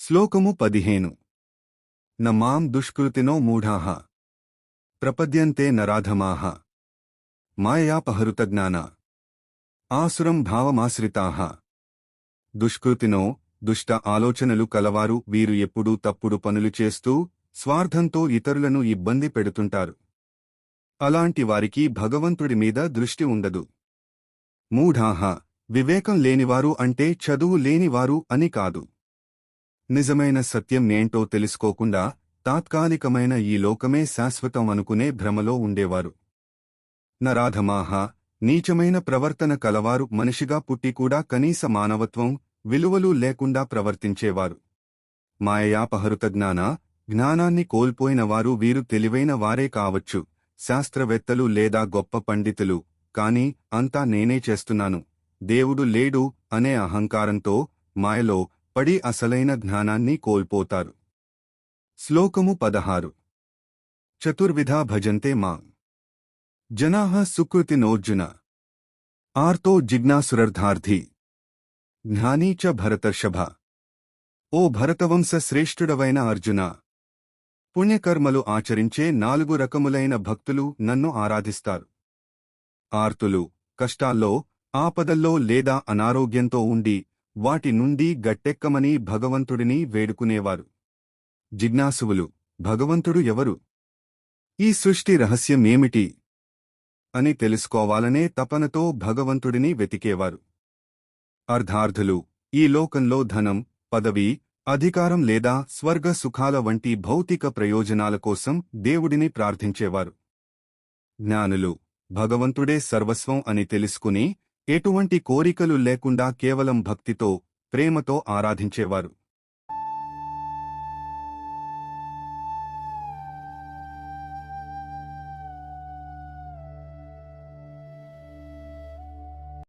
శ్లోకము 15 న మాం దుష్కృతినో మూఢాః ప్రపద్యంతే నరాధమాః మాయయాపహృతజ్ఞాన ఆసురం భావమాశ్రితాః దుష్కృతినో దుష్ట ఆలోచనలు కలవారు వీరు ఎప్పుడూ తప్పుడు పనులు చేస్తూ స్వార్థంతో ఇతరులను ఇబ్బంది పెడుతుంటారు. అలాంటి వారికి భగవంతుడి మీద దృష్టి ఉండదు. మూఢాః వివేకం లేనివారు అంటే చదువు లేనివారు అని కాదు. నిజమైన సత్యం ఏంటో తెలుసుకోకుండా తాత్కాలికమైన ఈ లోకమే శాశ్వతం అనుకునే భ్రమలో ఉండేవారు. నరాధమాః నీచమైన ప్రవర్తన కలవారు మనిషిగా పుట్టి కూడా కనీస మానవత్వం, విలువలు లేకుండా ప్రవర్తించేవారు. మాయయాపహృత జ్ఞానాన్ని కోల్పోయినవారు వీరు తెలివైన వారే కావచ్చు, శాస్త్రవేత్తలు లేదా గొప్ప పండితులు, కాని అంతా నేనే చేస్తున్నాను, దేవుడు లేడు అనే అహంకారంతో మాయలో పడి అసలైన జ్ఞానాన్ని కోల్పోతారు. శ్లోకము 16 చతుర్విధా భజంతే మాం జనాః సుకృతినోర్జున ఆర్తో జిజ్ఞాసురర్థార్థి జ్ఞానీ చ భరతర్షభ. ఓ భరతవంశ శ్రేష్ఠుడవైన అర్జున, పుణ్యకర్మలు ఆచరించే 4 రకములైన భక్తులు నన్ను ఆరాధిస్తారు. ఆర్తులు, కష్టాల్లో, ఆపదల్లో లేదా అనారోగ్యంతో ఉండి వాటి నుండి గట్టెక్కమని భగవంతుడిని వేడుకునేవారు. జిజ్ఞాసువులు, భగవంతుడు ఎవరు, ఈ సృష్టి రహస్యం ఏమిటి అని తెలుసుకోవాలనే తపనతో భగవంతుడిని వెతికేవారు. అర్ధార్థులు, ఈ లోకంలో ధనం, పదవి, అధికారం లేదా స్వర్గ సుఖాల వంటి భౌతిక ప్రయోజనాల కోసం దేవుడిని ప్రార్థించేవారు. జ్ఞానులు, భగవంతుడే సర్వస్వం అని తెలుసుకుని ఎటువంటి కోరికలు లేకుండా కేవలం భక్తితో, ప్రేమతో ఆరాధించేవారు.